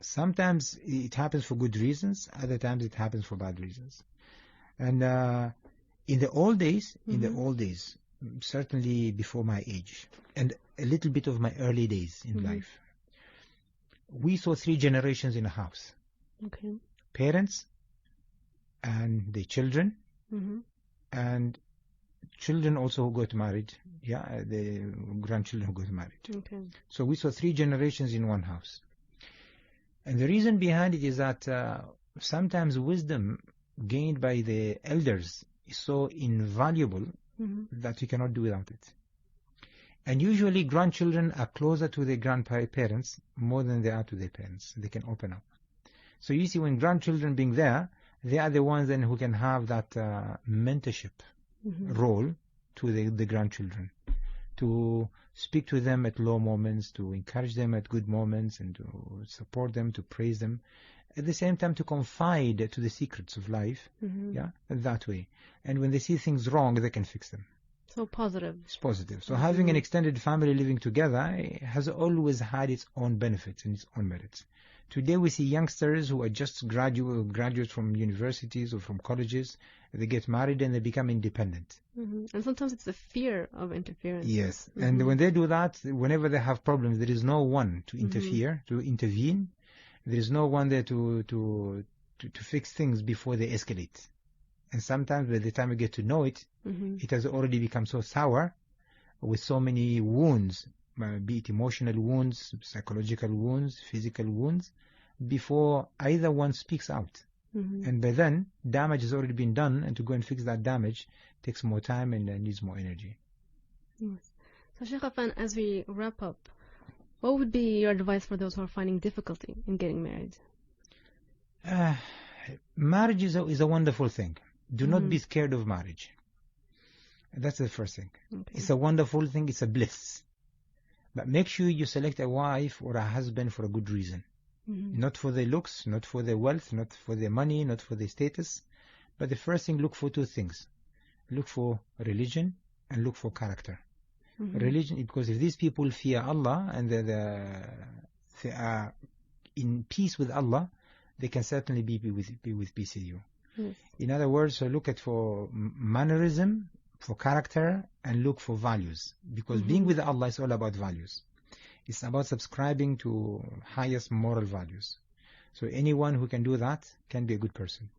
sometimes it happens for good reasons. Other times it happens for bad reasons. And in the old days, certainly before my age, and a little bit of my early days in life, we saw 3 generations in a house. Parents and the children, and children also who got married, the grandchildren who got married. So we saw 3 generations in one house. And the reason behind it is that sometimes wisdom gained by the elders is so invaluable that we cannot do without it. And usually grandchildren are closer to their grandparents more than they are to their parents. They can open up. So you see, when grandchildren being there, they are the ones then who can have that mentorship role to the grandchildren, to speak to them at low moments, to encourage them at good moments, and to support them, to praise them. At the same time, to confide to the secrets of life, yeah, that way. And when they see things wrong, they can fix them. So positive. It's positive. So having an extended family living together has always had its own benefits and its own merits. Today we see youngsters who are just graduates from universities or from colleges. They get married and they become independent. And sometimes it's the fear of interference. Yes. And when they do that, whenever they have problems, there is no one to interfere, to intervene. There is no one there to fix things before they escalate. And sometimes by the time you get to know it, it has already become so sour with so many wounds, be it emotional wounds, psychological wounds, physical wounds, before either one speaks out. And by then, damage has already been done, and to go and fix that damage takes more time and needs more energy. Yes. So Sheikh Affan, as we wrap up, what would be your advice for those who are finding difficulty in getting married? Marriage is a wonderful thing. Do not be scared of marriage. That's the first thing. Okay. It's a wonderful thing. It's a bliss. But make sure you select a wife or a husband for a good reason. Not for their looks, not for their wealth, not for their money, not for their status. But the first thing, look for two things. Look for religion and look for character. Religion, because if these people fear Allah and they are in peace with Allah, they can certainly be with peace with you. Yes. In other words, so look at for mannerism, for character, and look for values. Because being with Allah is all about values. It's about subscribing to highest moral values. So anyone who can do that can be a good person.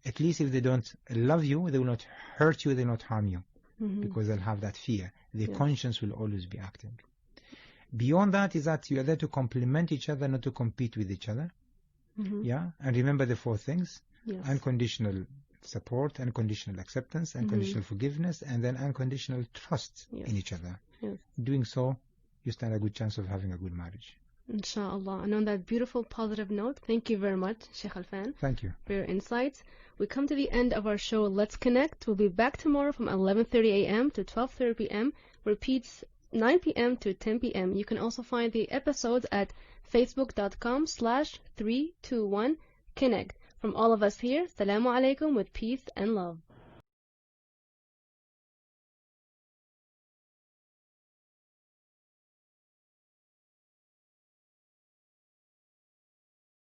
At least if they don't love you, they will not hurt you, they will not harm you. Because they'll have that fear. Their conscience will always be acting. Beyond that is that you are there to complement each other, not to compete with each other. Yeah, and remember the four things. Unconditional support, unconditional acceptance, unconditional forgiveness, and then unconditional trust in each other. Doing so, you stand a good chance of having a good marriage. Inshallah. And on that beautiful positive note, thank you very much, Sheikh Alfan. Thank you for your insights. We come to the end of our show, Let's Connect. We'll be back tomorrow from 11:30 a.m. to 12:30 p.m. Repeats 9 p.m. to 10 p.m. You can also find the episodes at facebook.com/321connect. From all of us here, Assalamu alaikum with peace and love.